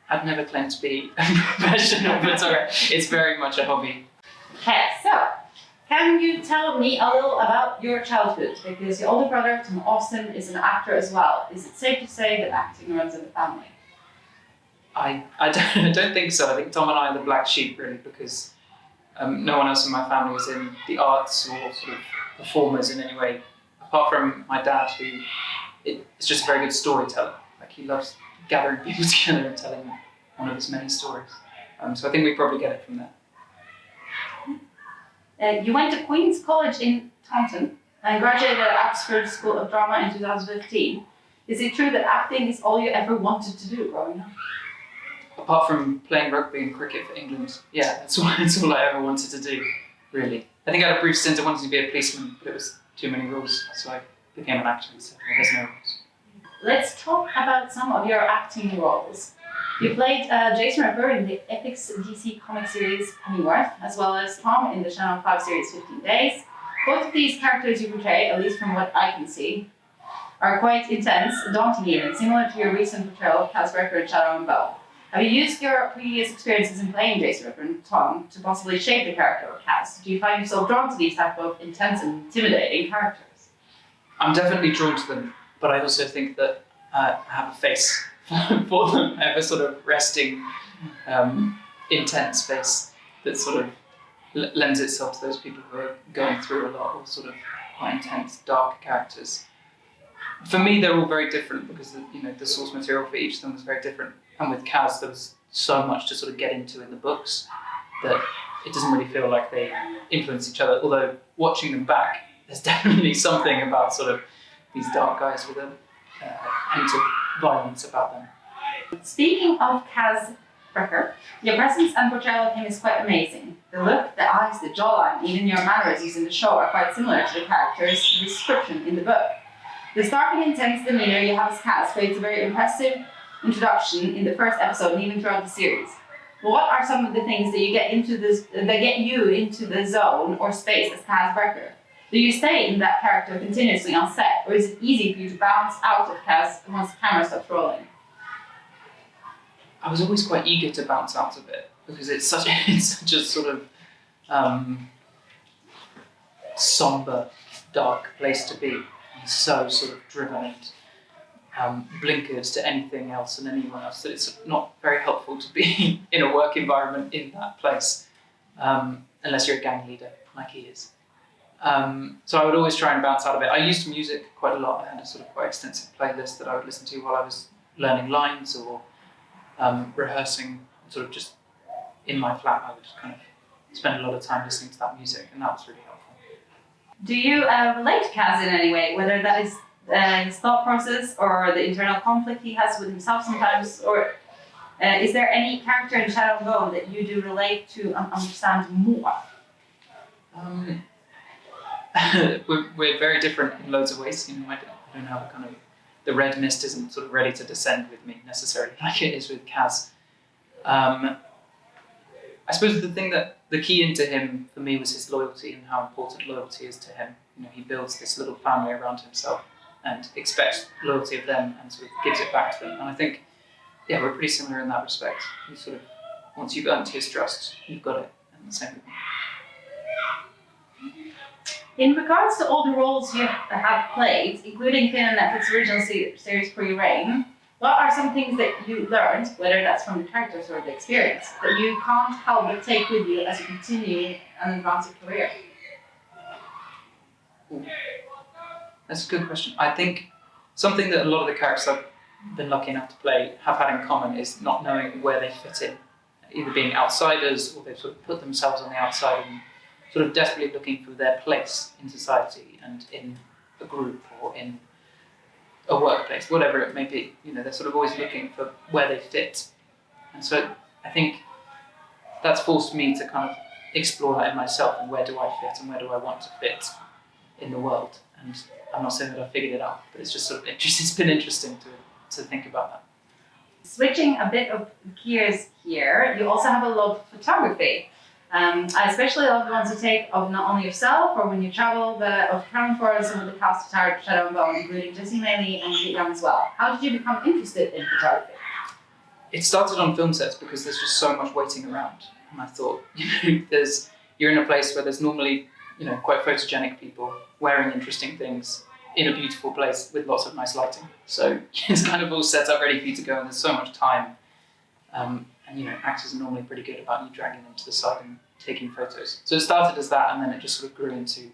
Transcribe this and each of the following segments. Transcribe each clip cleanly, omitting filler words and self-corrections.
I'd never claimed to be a professional photographer. It's very much a hobby. Okay, so can you tell me a little about your childhood? Because your older brother, Tom Austin, is an actor as well. Is it safe to say that acting runs in the family? I don't think so. I think Tom and I are the black sheep, really, because no one else in my family is in the arts or sort of performers in any way, apart from my dad, who is just a very good storyteller. Like, he loves gathering people together and telling one of his many stories. So I think we probably get it from there. You went to Queen's College in Taunton and graduated at Oxford School of Drama in 2015. Is it true that acting is all you ever wanted to do growing up? Apart from playing rugby and cricket for England, yeah, that's all I ever wanted to do, really. I think I had a brief stint of wanting to be a policeman, but it was too many rules, so I became an actor instead. There's no rules. Let's talk about some of your acting roles. You played Jason Ripper in the Epix DC comic series Pennyworth, as well as Tom in the Channel 5 series 15 Days. Both of these characters you portray, at least from what I can see, are quite intense, daunting even, similar to your recent portrayal of Kaz Brekker in Shadow and Bone. Have you used your previous experiences in playing Jason Ripper and Tom to possibly shape the character of Kaz? Do you find yourself drawn to these type of intense and intimidating characters? I'm definitely drawn to them, but I also think that I have a face for them. I have a sort of resting, intense face that sort of lends itself to those people who are going through a lot, or sort of quite intense, dark characters. For me, they're all very different because the source material for each of them was very different. And with Kaz, there was so much to sort of get into in the books that it doesn't really feel like they influence each other. Although watching them back, there's definitely something about sort of these dark guys with a hint of violence about them. Speaking of Kaz Brekker, your presence and portrayal of him is quite amazing. The look, the eyes, the jawline, even your mannerisms in the show are quite similar to the character's description in the book. The stark and intense demeanour you have as Kaz creates a very impressive introduction in the first episode and even throughout the series. But what are some of the things that get you into the zone or space as Kaz Brekker? Do you stay in that character continuously on set, or is it easy for you to bounce out of Kaz once the camera stops rolling? I was always quite eager to bounce out of it because it's such a sort of somber, dark place to be. And so sort of driven and blinkered to anything else and anyone else that it's not very helpful to be in a work environment in that place unless you're a gang leader like he is. So I would always try and bounce out of it. I used music quite a lot. I had a sort of quite extensive playlist that I would listen to while I was learning lines or rehearsing. Sort of just in my flat, I would just kind of spend a lot of time listening to that music, and that was really helpful. Do you relate to Kaz in any way, whether that is his thought process or the internal conflict he has with himself sometimes, or is there any character in Shadow and Bone that you do relate to and understand more? We're very different in loads of ways. I don't have a kind of, the red mist isn't sort of ready to descend with me necessarily like it is with Kaz. I suppose the key into him for me was his loyalty and how important loyalty is to him. He builds this little family around himself and expects loyalty of them and sort of gives it back to them. And I think, yeah, we're pretty similar in that respect. He sort of, once you've earned his trust, you've got it. And the same with me. In regards to all the roles you have played, including Finn and Netflix original series Pre-Reign, what are some things that you learned, whether that's from the characters or the experience, that you can't help but take with you as you continue and advance your career? Ooh. That's a good question. I think something that a lot of the characters I've been lucky enough to play have had in common is not knowing where they fit in, either being outsiders or they've sort of put themselves on the outside and sort of desperately looking for their place in society and in a group or in a workplace, whatever it may be. They're sort of always looking for where they fit. And so I think that's forced me to kind of explore that in myself and where do I fit and where do I want to fit in the world. And I'm not saying that I've figured it out, but it's just sort of it's been interesting to think about that. Switching a bit of gears here, you also have a love for photography. I especially love the ones you take of not only yourself or when you travel, but of caring for some of the cast of Shadow and Bone, including Jesse Maley and Ketterdam as well. How did you become interested in photography? it started on film sets because there's just so much waiting around, and I thought, you're in a place where there's normally, quite photogenic people wearing interesting things in a beautiful place with lots of nice lighting. So it's kind of all set up ready for you to go, and there's so much time. And actors are normally pretty good about you dragging them to the side and taking photos. So it started as that, and then it just sort of grew into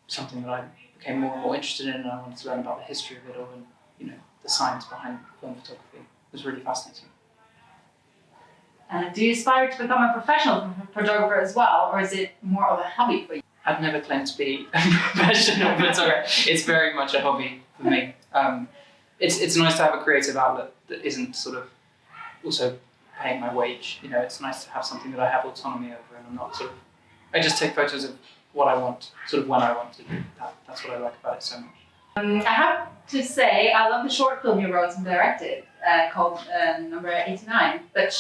something that I became more and more interested in, and I wanted to learn about the history of it all, and the science behind film photography. It was really fascinating. Do you aspire to become a professional photographer as well, or is it more of a hobby for you? I'd never claimed to be a professional photographer. It's very much a hobby for me. It's nice to have a creative outlet that isn't sort of also paying my wage. It's nice to have something that I have autonomy over, and I'm not I just take photos of what I want, sort of when I want to do. That's what I like about it so much. I have to say, I love the short film you wrote and directed called Number 89. But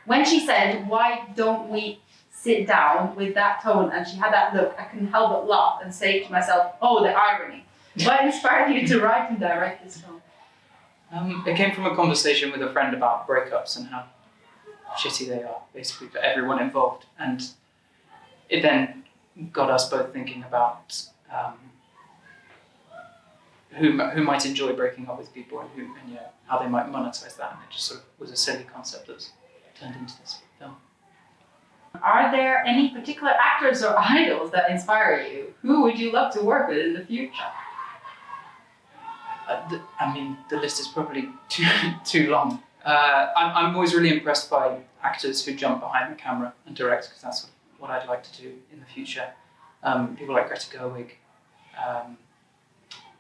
when she said, "Why don't we sit down?" with that tone, and she had that look, I couldn't help but laugh and say to myself, "Oh, the irony." What inspired you to write and direct this film? It came from a conversation with a friend about breakups and how shitty they are, basically, for everyone involved. And it then got us both thinking about who might enjoy breaking up with people, and how they might monetize that. And it just sort of was a silly concept that's turned into this film. Are there any particular actors or idols that inspire you? Who would you love to work with in the future? The list is probably too long. I'm always really impressed by actors who jump behind the camera and direct, because that's what I'd like to do in the future. People like Greta Gerwig,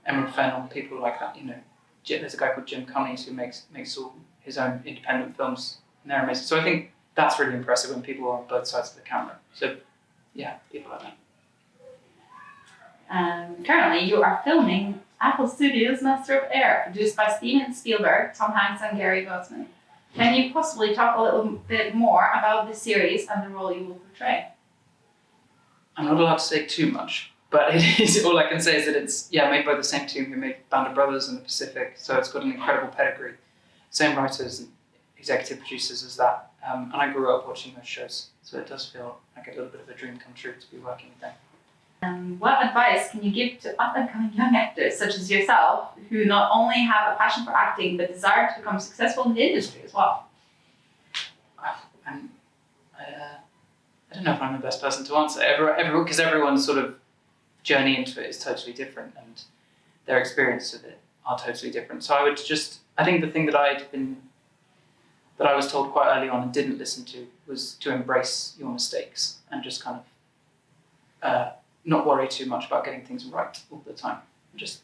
Emerald Fennell, people like that. There's a guy called Jim Cummings who makes all his own independent films, and they're amazing. So I think that's really impressive when people are on both sides of the camera. So yeah, people like that. Currently, you are filming Apple Studios' Master of Air, produced by Steven Spielberg, Tom Hanks, and Gary Goldman. Can you possibly talk a little bit more about this series and the role you will portray? I'm not allowed to say too much, but it is, all I can say is that it's made by the same team who made Band of Brothers and The Pacific, so it's got an incredible pedigree. Same writers and executive producers as that, and I grew up watching those shows, so it does feel like a little bit of a dream come true to be working with them. What advice can you give to up-and-coming young actors such as yourself, who not only have a passion for acting but desire to become successful in the industry as well? I don't know if I'm the best person to answer. Because everyone's sort of journey into it is totally different, and their experience with it are totally different. So I think the thing that I was told quite early on and didn't listen to was to embrace your mistakes and just kind of not worry too much about getting things right all the time. Just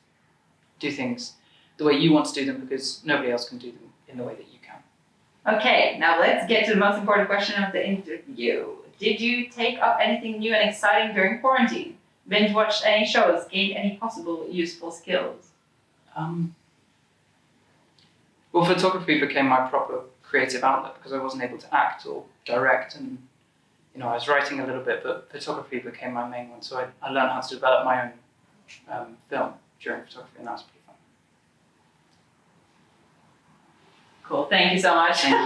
do things the way you want to do them, because nobody else can do them in the way that you can. Okay, now let's get to the most important question of the interview. Did you take up anything new and exciting during quarantine? Binge watched any shows? Gained any possible useful skills? Well, photography became my proper creative outlet because I wasn't able to act or direct, and I was writing a little bit, but photography became my main one. So I learned how to develop my own film during photography, and that was pretty fun. Cool, thank you so much. Thank you.